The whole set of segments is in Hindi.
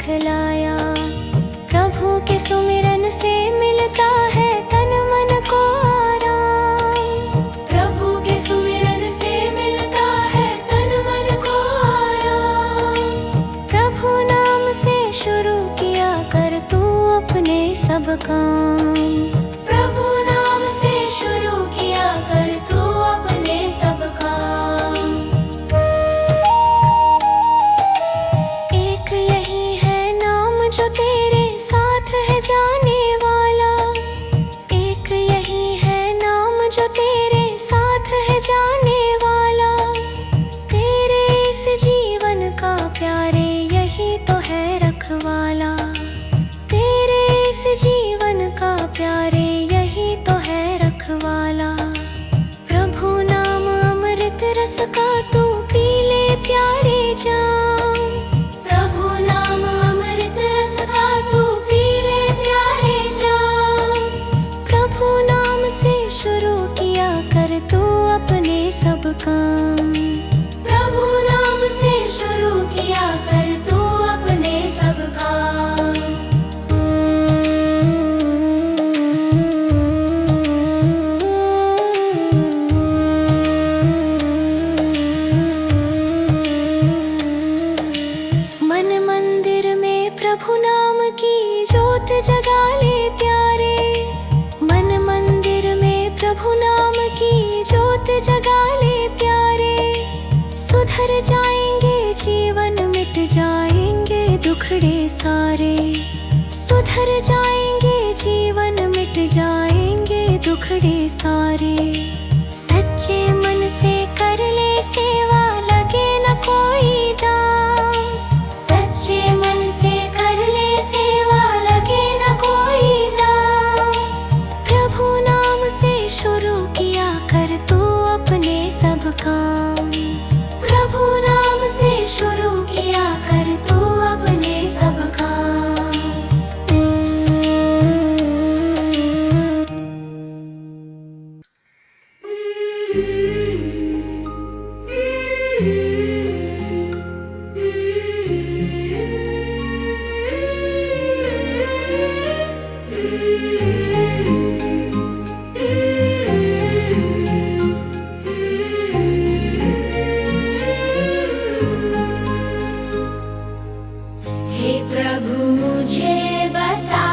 दिखलाया। प्रभु के सुमिरन से मिलता है तन मन को आराम। प्रभु के सुमिरन से मिलता है तन मन को आराम। प्रभु नाम से शुरू किया कर तू अपने सब काम। प्रभु नाम से शुरू किया कर तू अपने सब काम। एक यही है नाम जो तेरे साथ है जाने वाला। एक यही है नाम जो तेरे साथ है जाने वाला। तेरे इस जीवन का प्यारे यही तो है रखवाला। तेरे इस जीवन का प्यारे यही तो है रखवाला। प्रभु नाम अमृत रस का तू पी ले प्यारे जाम। प्रभु नाम अमृत रस का तू पी ले प्यारे जाम। प्रभु नाम से शुरू किया कर तू अपने सब काम। प्रभु नाम से शुरू किया कर तू अपने सब काम। मन मंदिर में प्रभु नाम की ज्योत जगा ले प्यारे। मन मंदिर में प्रभु नाम की ज्योत जगा ले प्यारे। सुधर जाएंगे जीवन मिट जाएंगे दुखड़े सारे। सुधर जाएंगे जीवन मिट जाएंगे दुखड़े सारे। सच्चे मन से कर ले सेवा लगे न कोई दाम। सच्चे मन से कर ले सेवा लगे न कोई दाम। प्रभु नाम से शुरू किया कर तू अपने सब काम। प्रभु नाम से शुरू किया कर तू अपने सब काम। हे प्रभु मुझे बता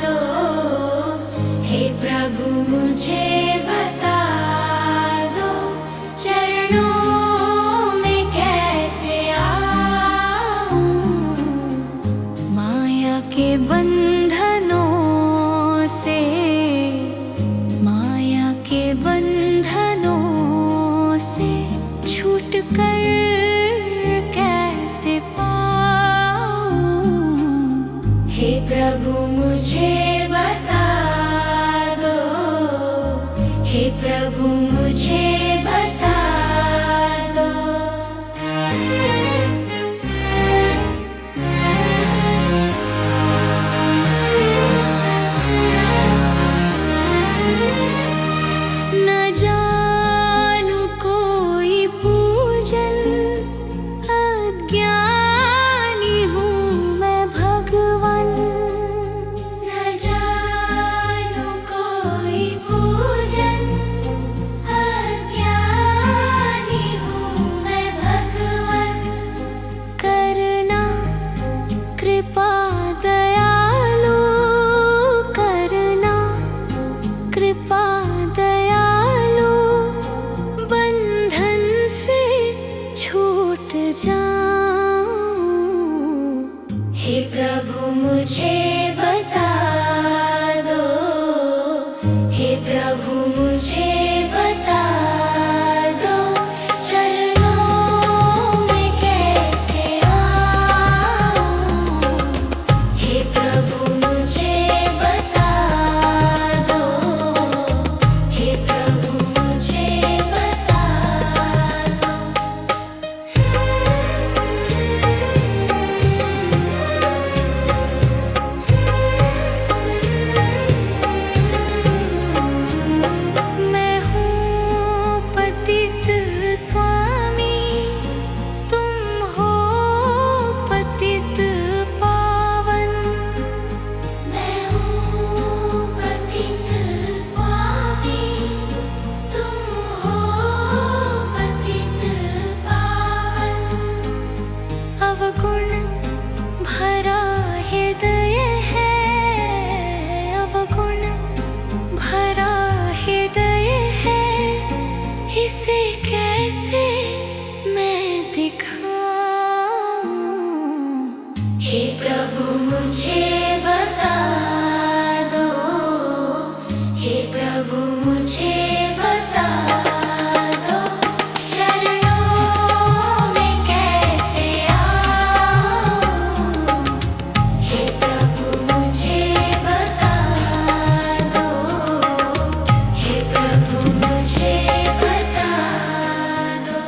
दो। हे प्रभु मुझे बता दो। चरणों में कैसे आऊं। माया के बंधनों से। माया के बंधनों से छूट कर कैसे पाऊं। हे प्रभु मुझे बता दो। हे प्रभु मुझे बता दो। न जानू कोई पूजन अज्ञानी हूँ मैं भगवन। न जानू कोई पूजन अज्ञानी हूँ मैं भगवन। करना कृपा दयालु। करना कृपा दयालु। बंधन से छूट जाऊं। हे प्रभु मुझे बता दो। हे प्रभु मुझे बता दो। चरणों में कैसे आऊं। हे प्रभु मुझे बता दो। हे प्रभु मुझे बता दो। हे प्रभु मुझे बता दो, हे प्रभु मुझे बता दो, चरणों में कैसे आऊं। हे प्रभु मुझे बता दो, हे प्रभु मुझे बता दो।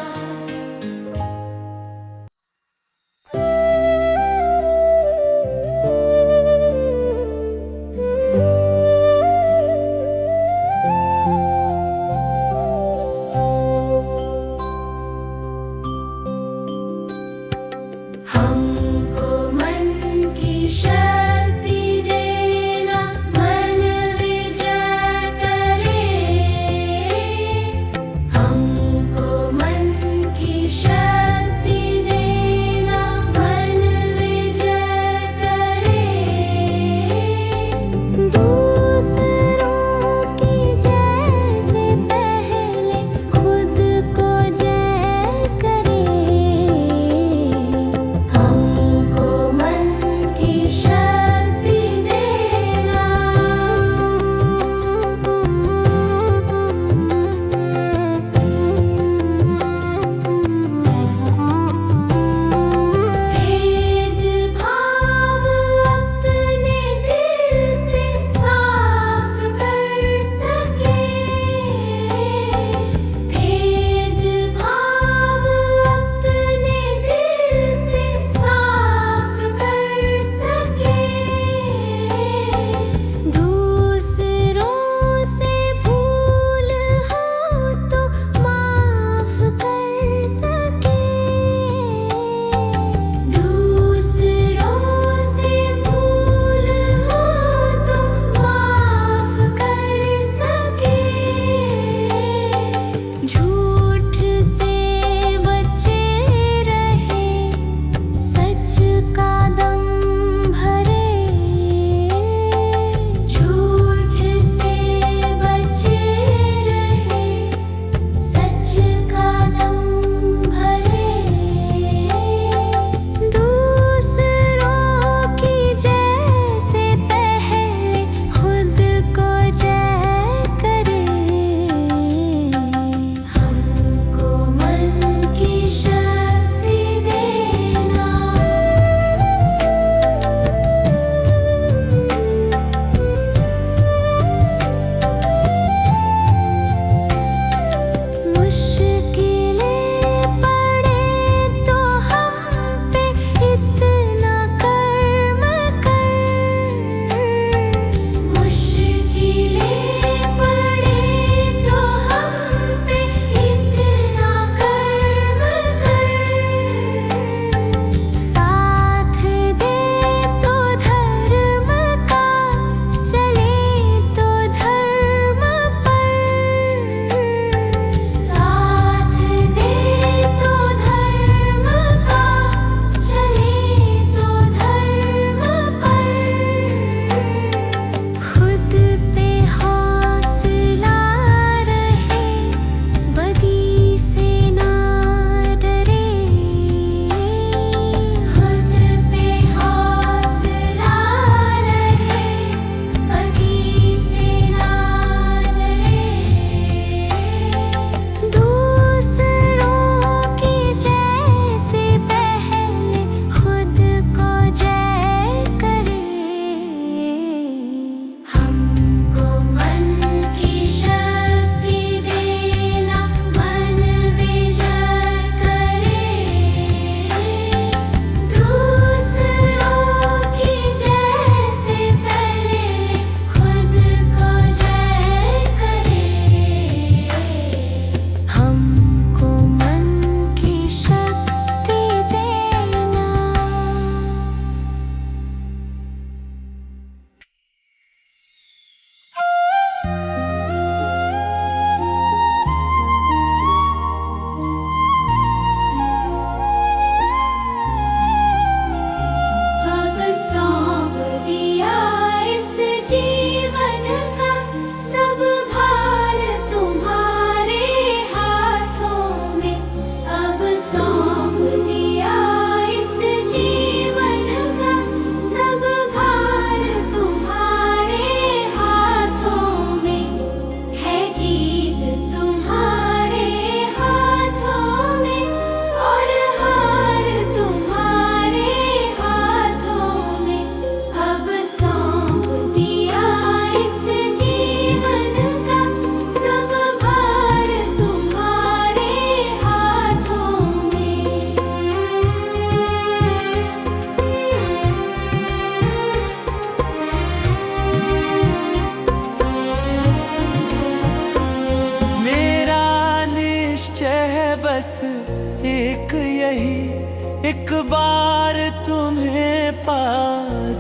एक बार तुम्हें पा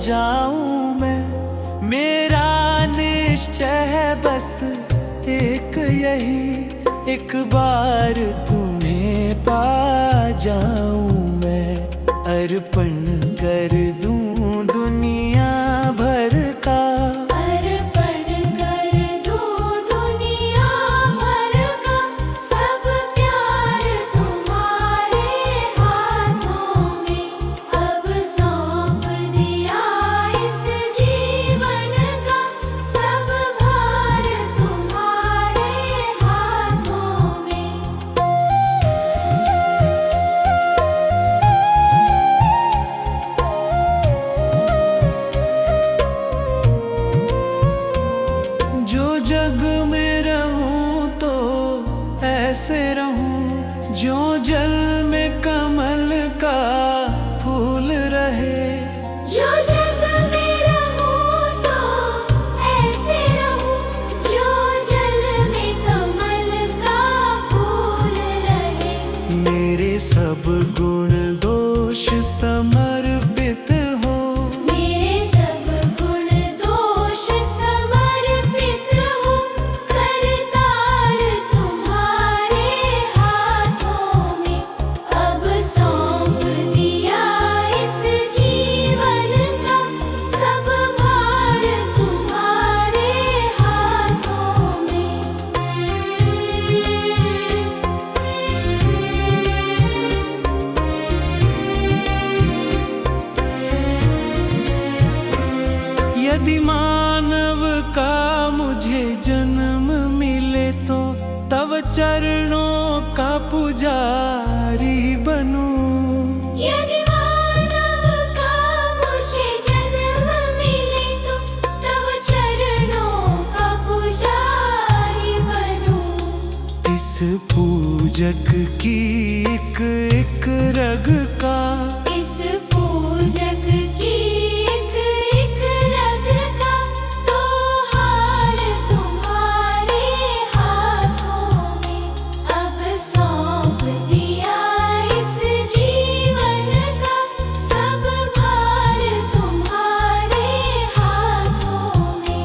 जाऊं मैं, मेरा निश्चय है बस एक यही, एक बार तुम्हें पा जाऊं मैं। अर्पण कर दूं दुनिया भर का, अर्पण कर दूं दुनिया भर का, सब प्यार तुम्हारे हाथों में। अब सौंप दिया इस जीवन का, सब भार तुम्हारे हाथों में। जो जग में रहूं तो ऐसे रहूं, जो जल में कमल का फूल रहे। जो जग में रहूं तो ऐसे रहूं, जो जल में कमल का फूल रहे। मेरे सब गुण दोष समर्पित हो, मेरे सब गुण दोष समर्पित हो, करतार तुम्हारे हाथों में। अब सौंप दिया इस जीवन का, सब भार तुम्हारे हाथों में। यदि मानव का मुझे जन्म मिले तो तव चरणों का पुजारी बनूं। यदि मानव का मुझे जन्म मिले तो तव चरणों का पुजारी बनूं। इस पूजक की एक रग का, इस पूजक की एक रग का, तो हार तुम्हारे हाथों में। अब सौंप दिया इस जीवन का, सब भार तुम्हारे हाथों में।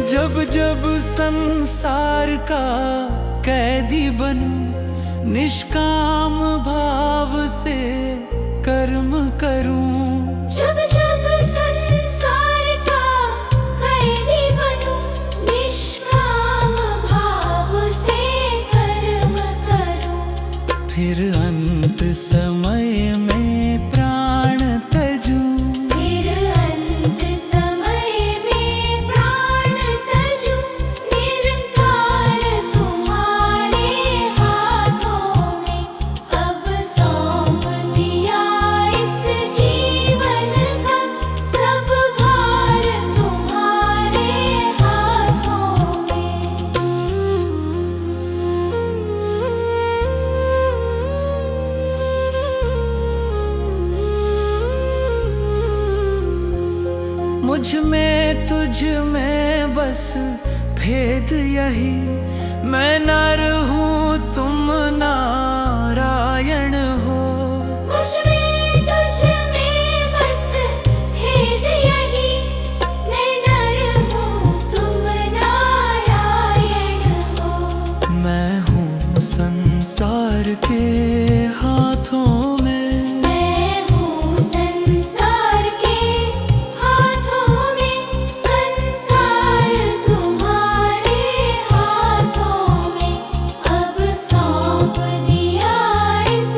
जब जब संसार का कैदी बनूं, निष्काम भाव से कर्म करूं। जब जब संसार का कैदी बनूं, निष्काम भाव से कर्म करूं। फिर अंत समय में प्राण तजूं। फिर अंत समय में प्राण तजूं, निरंकार तुम्हारे हाथों में। अब सौंप दिया इस जीवन का, सब भार तुम्हारे हाथों में। मुझ में तुझ में बस भेद यही, मैं नर हूँ तुम नारायण हो। मुझ में तुझ में बस भेद यही, मैं नर हूँ तुम नारायण हो। मैं हूँ संसार के हाथों में, मैं हूँ संसार के हाथों में। संसार तुम्हारे हाथों में। अब सौंप दिया इस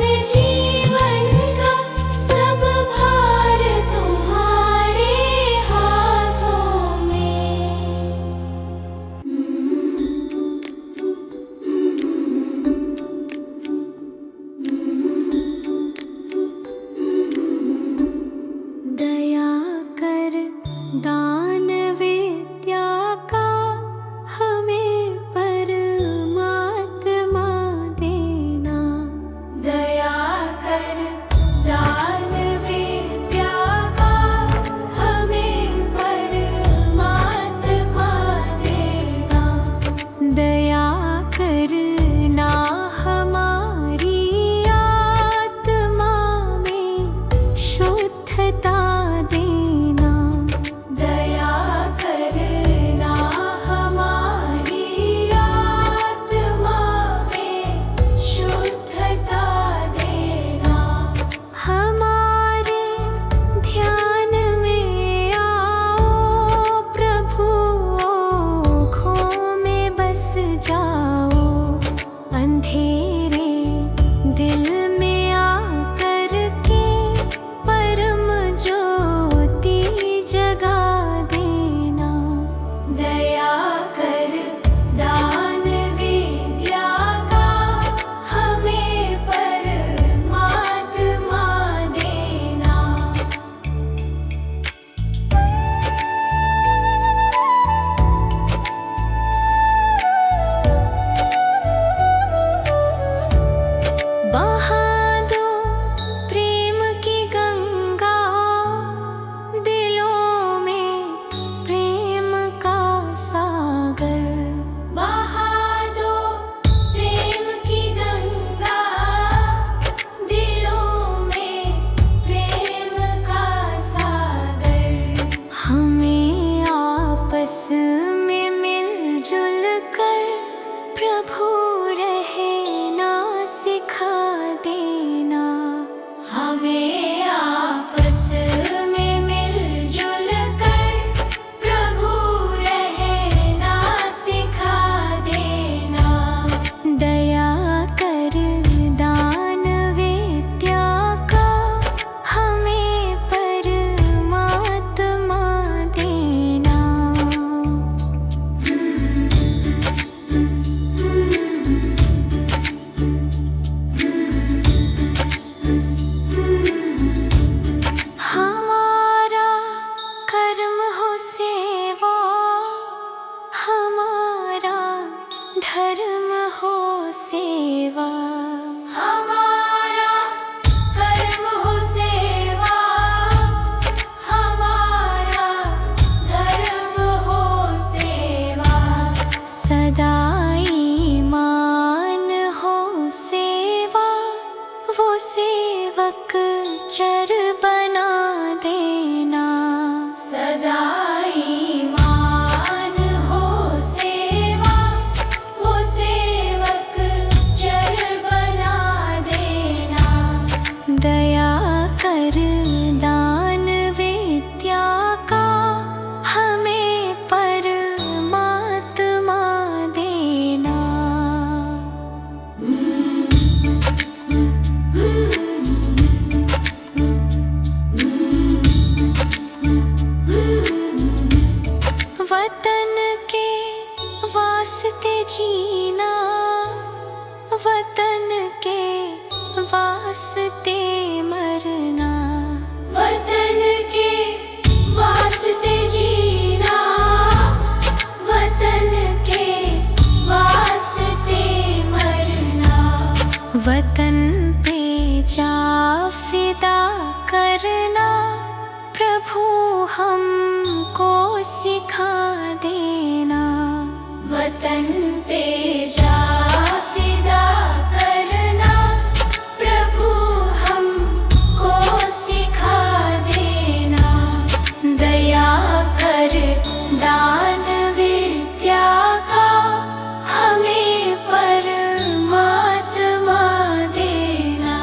धर्म हो सेवा, हमारा कर्म हो सेवा, हमारा धर्म हो सेवा, सदा ईमान हो सेवा, वो सेवक चर बना देना, सदा ईमान हो सेवा, वो सेवक चर बना देना, दया कर दान विद्या का हमें परमात्मा देना। वतन के वास्ते जीना, वतन के वास्ते मरना, वतन के वास्ते जीना, वतन के वास्ते मरना, वतन पे जा फिदा करना, प्रभु हमको सिखा देना, वतन पे जा फिदा करना, प्रभु हमको सिखा देना, दया कर दान विद्या का हमें परमात्मा देना।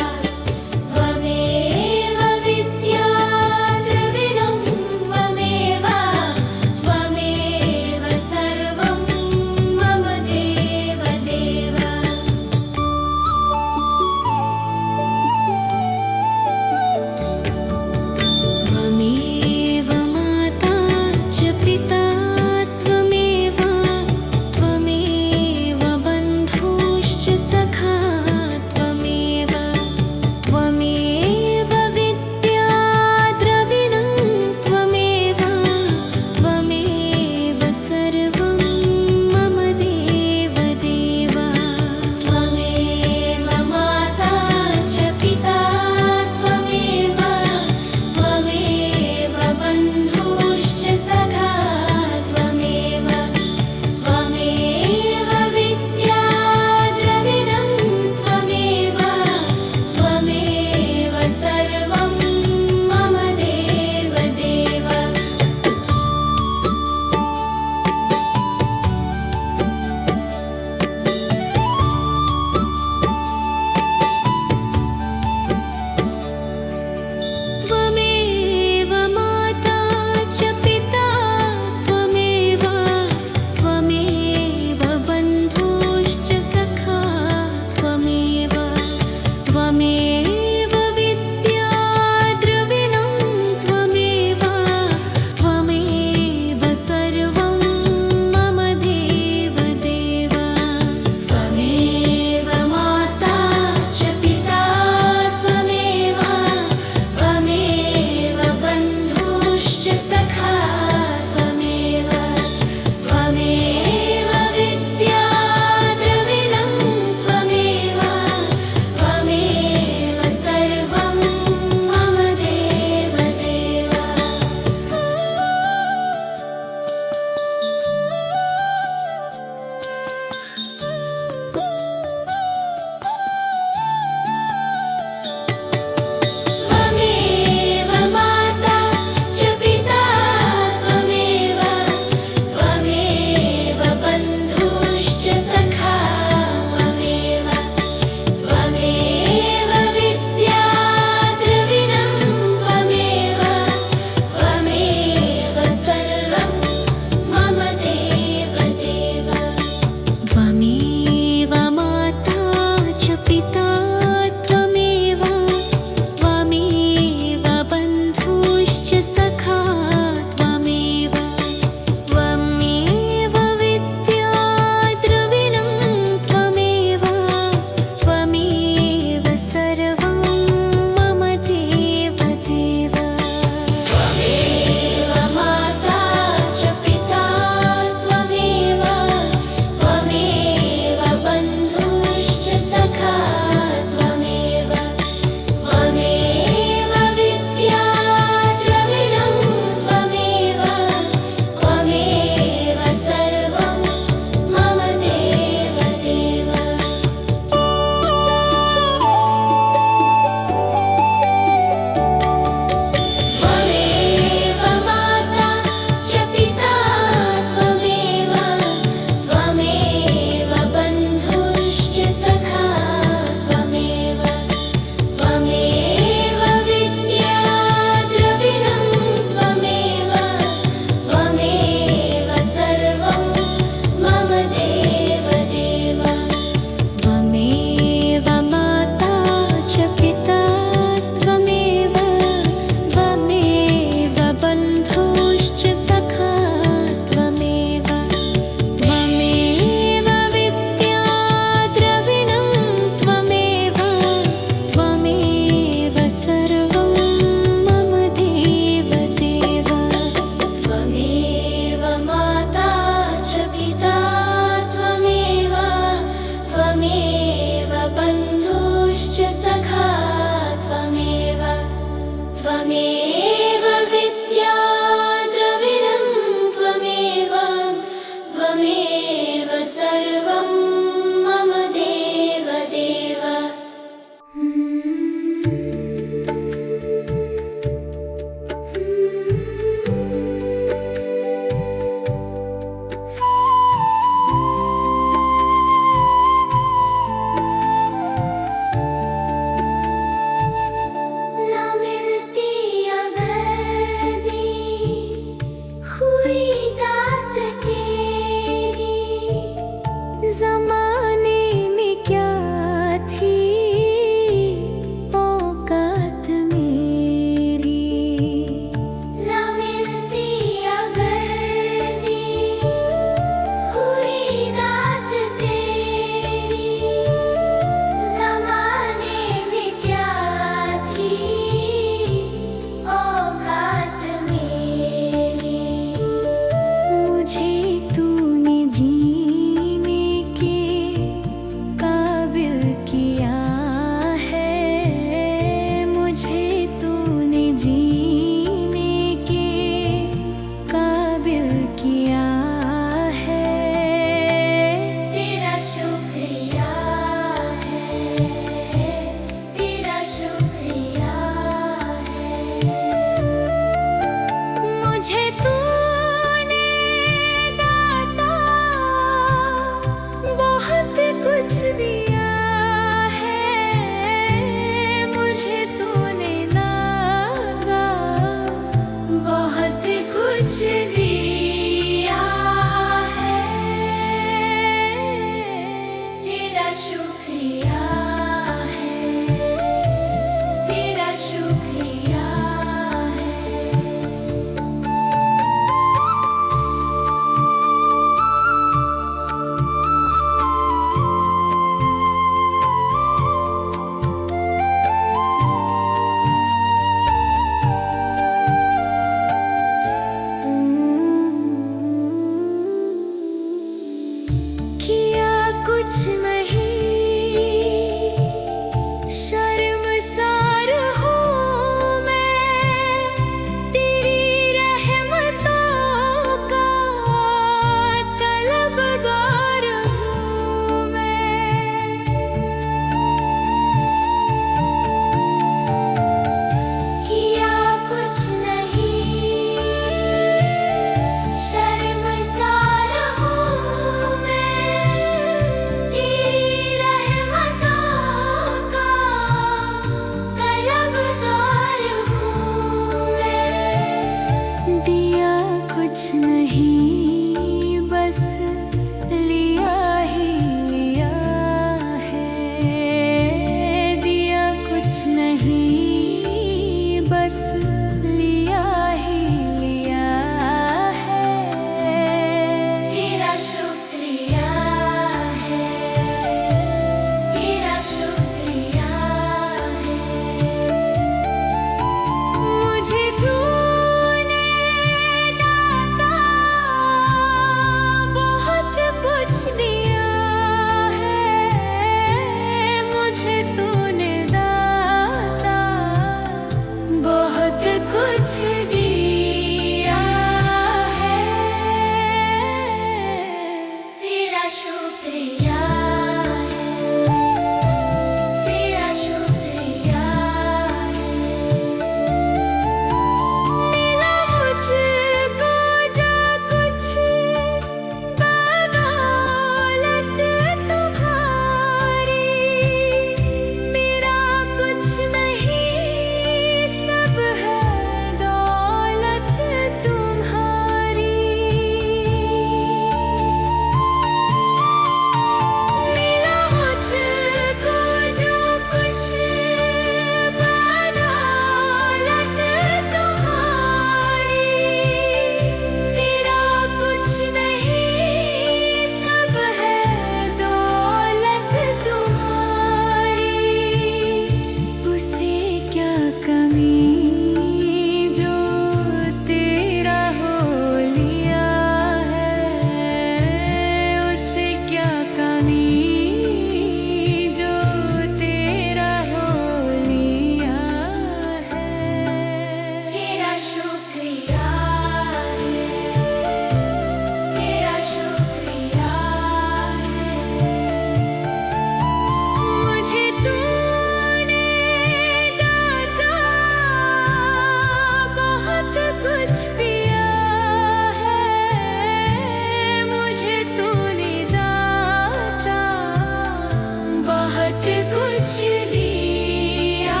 कुछ लिया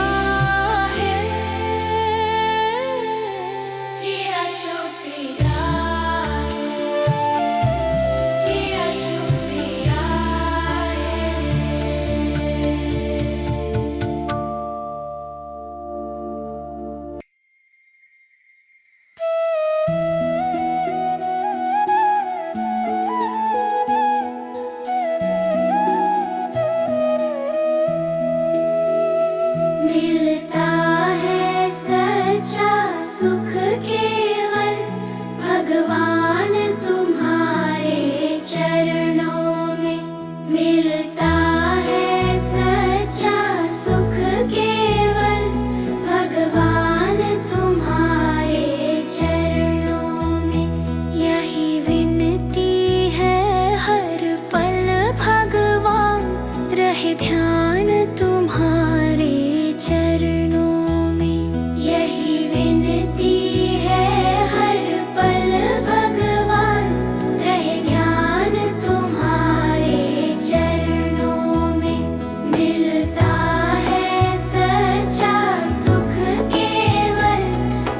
है, ये अशोक तेरा है, ये अशोक तेरा है। मिलता है सच्चा सुख केवल भगवान तुम्हारे चरणों में। मिलता है सच्चा सुख केवल भगवान तुम्हारे चरणों में। यही विनती है हर पल भगवान, रहे ध्यान तुम्हारे चरणों में। यही विनती है हर पल भगवान, रहे ध्यान तुम्हारे चरणों में। मिलता है सच्चा सुख केवल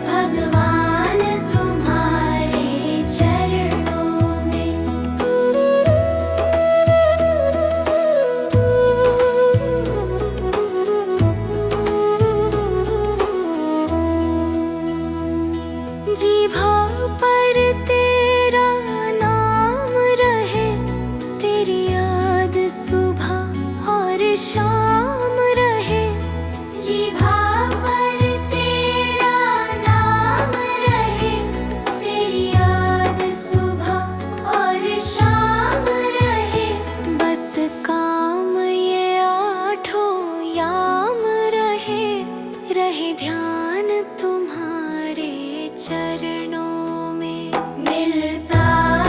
भगवान तुम्हारे चरणों में। जीभा पर तेरा नाम रहे, तेरी याद सुबह और शाम रहे। जीभा पर तेरा नाम रहे, तेरी याद सुबह और शाम रहे। बस काम ये आठों याम रहे, रहे ध्यान तुम्हारे चरणों में। मिलता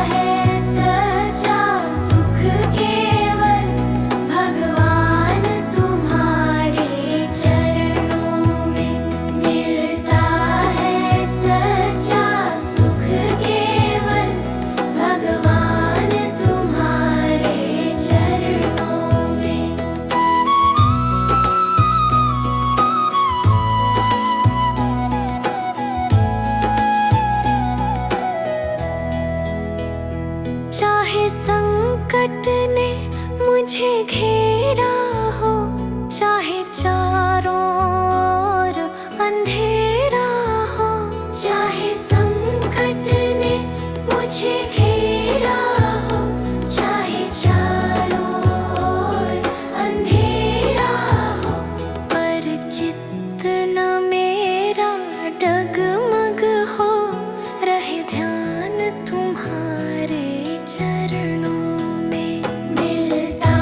है सच्चा सुख केवल भगवान तुम्हारे चरणों में। मिलता है सच्चा सुख केवल भगवान तुम्हारे चरणों में। चाहे संकट ने मुझे घेरा हो, चाहे चारों ओर अंधेरा हो। चाहे संकट ने मुझे घेरा हो, चाहे चारों ओर अंधेरा हो। पर चित्त न मेरा डगमग हो, रहे ध्यान तुम्हारे चरणों में। मिलता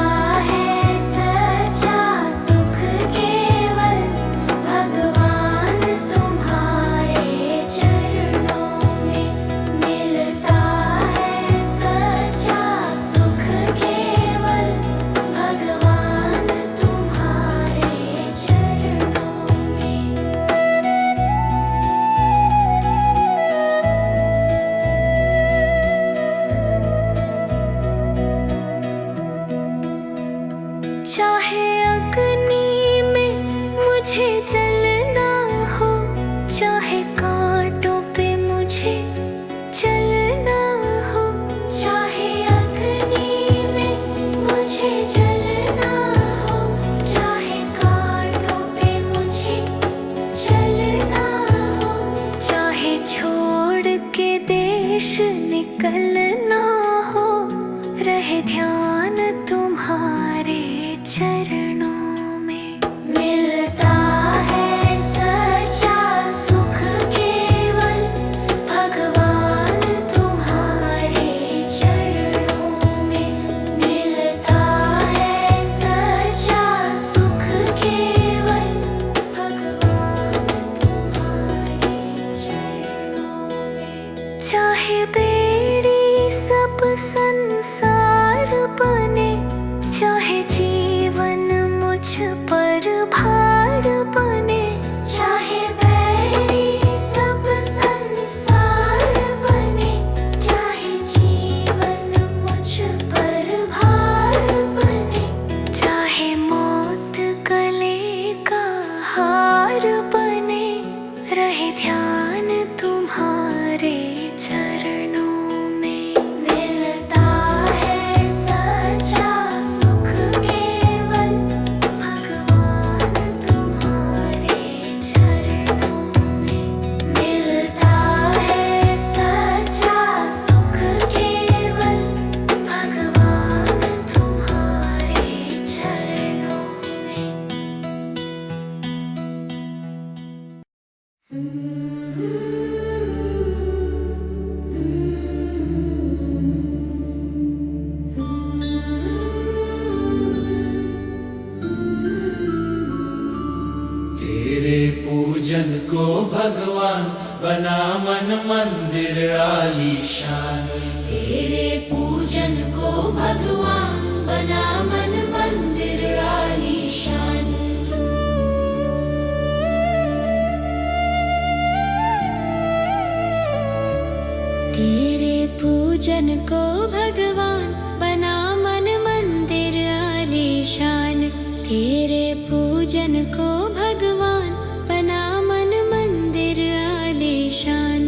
है सच्चा सुख केवल भगवान तुम्हारे चरणों में। मिलता है सच्चा सुख केवल भगवान तुम्हारे चरणों में। चाहे अग्नि में मुझे जलना हो, चाहे कांटों पे मुझे चलना हो। चाहे अग्नि में मुझे जलना हो, चाहे कांटों पे मुझे चलना हो। चाहे छोड़ के देश निकलना हो, रहे ध्यान तुम्हारे चरणों में। मिलता है पूजन को भगवान बना मन मंदिर आलीशान। तेरे पूजन को भगवान बना मन मंदिर आलीशान। तेरे पूजन को भगवान बना मन मंदिर आलीशान। तेरे पूजन को भगवान बना मन मंदिर आलीशान।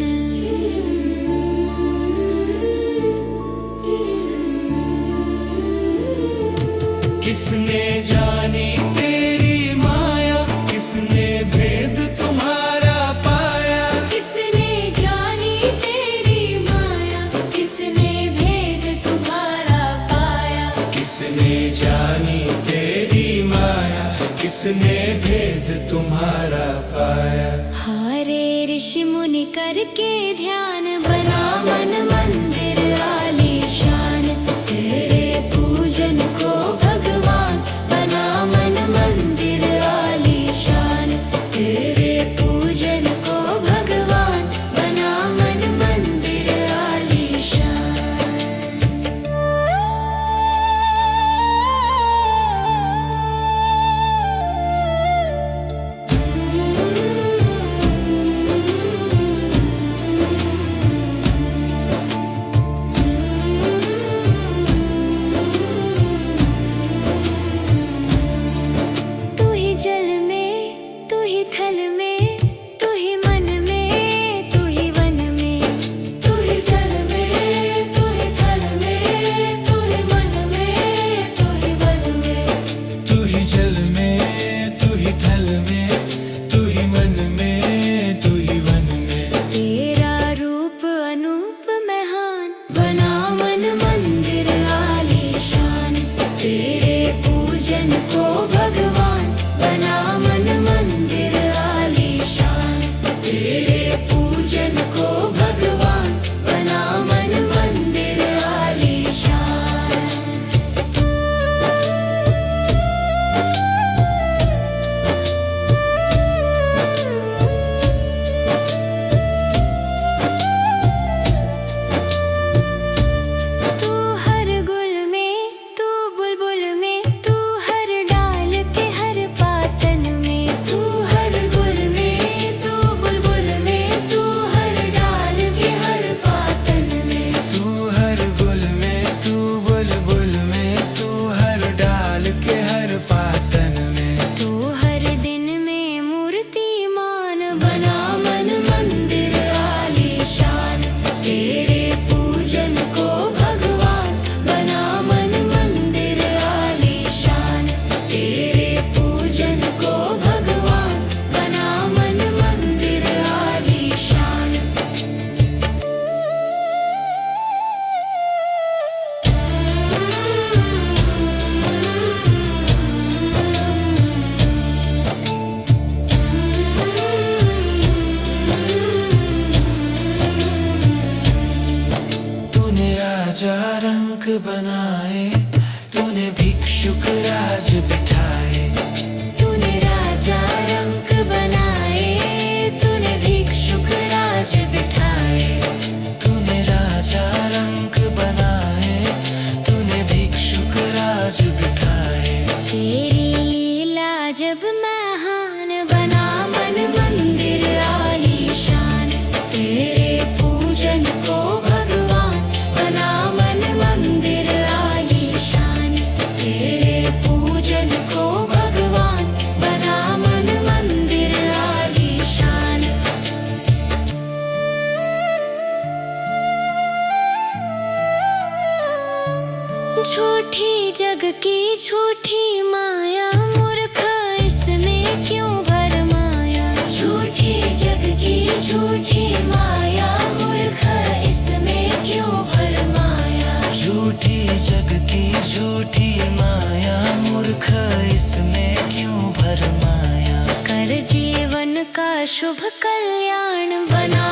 किसने जानी तेरी माया, किसने भेद तुम्हारा पाया। किसने जानी तेरी माया, किसने भेद तुम्हारा पाया। किसने जानी तेरी माया, किसने भेद तुम्हारा पाया। हारे ऋषि मुनि करके ध्यान बना मन मंदिर आलीशान। तेरे पूजन को भगवान बना मन मंदिर आलीशान। तेरे पूजन को भगवान बना मन मंदिर आलीशान। तू ही जल में, तू ही थल में, तू ही मन में, तू ही वन में। तू ही जल में, तू ही थल में, तू ही मन में, तू ही वन में। तू ही जल में, तू ही थल में, तू ही मन में, तू ही वन में। तेरा रूप अनूप महान बना मन मंदिर आलीशान। तेरे पूजन को भगवान बना मन मंदिर आलीशान। तेरे पूजन को भगवान बना मन मंदिर आलीशान। तू हर गुल में, तू बुलबुल में, तू हर डाल के हर पातन में। तू हर गुल में, तू बुलबुल में, तू हर डाल के हर पातन में। तू हर गुल में, तू बुलबुल में, तू हर डाल के हर पातन में। तू हर दिन में मूर्तिमान बना मन मंदिर आलीशान। तेरे पूजन को भगवान बना मन मंदिर आलीशान। तेरे पूजन को भगवान बना मन मंदिर आलीशान। तूने राजा रंक बनाए, तूने भिक्षुक राज बिठाए। तूने राजा रंक बनाए, तूने भिक्षुक राज बिठाए। तूने राजा रंक बनाए, तूने भिक्षुक राज बिठाए। तेरी लीला जब महान बना मन मंदिर आलीशान। तेरे पूजन को भगवान बना मन मंदिर आलीशान। तेरे पूजन को भगवान बना मन मंदिर आलीशान। झूठी जग की झूठी माया, मूर्ख इसमें क्यों भरमाया। झूठी जग की झूठी माया, मूर्ख इसमें क्यों भरमाया। झूठी जग की झूठी माया, मूर्ख इसमें क्यों भरमाया। कर जीवन का शुभ कल्याण बना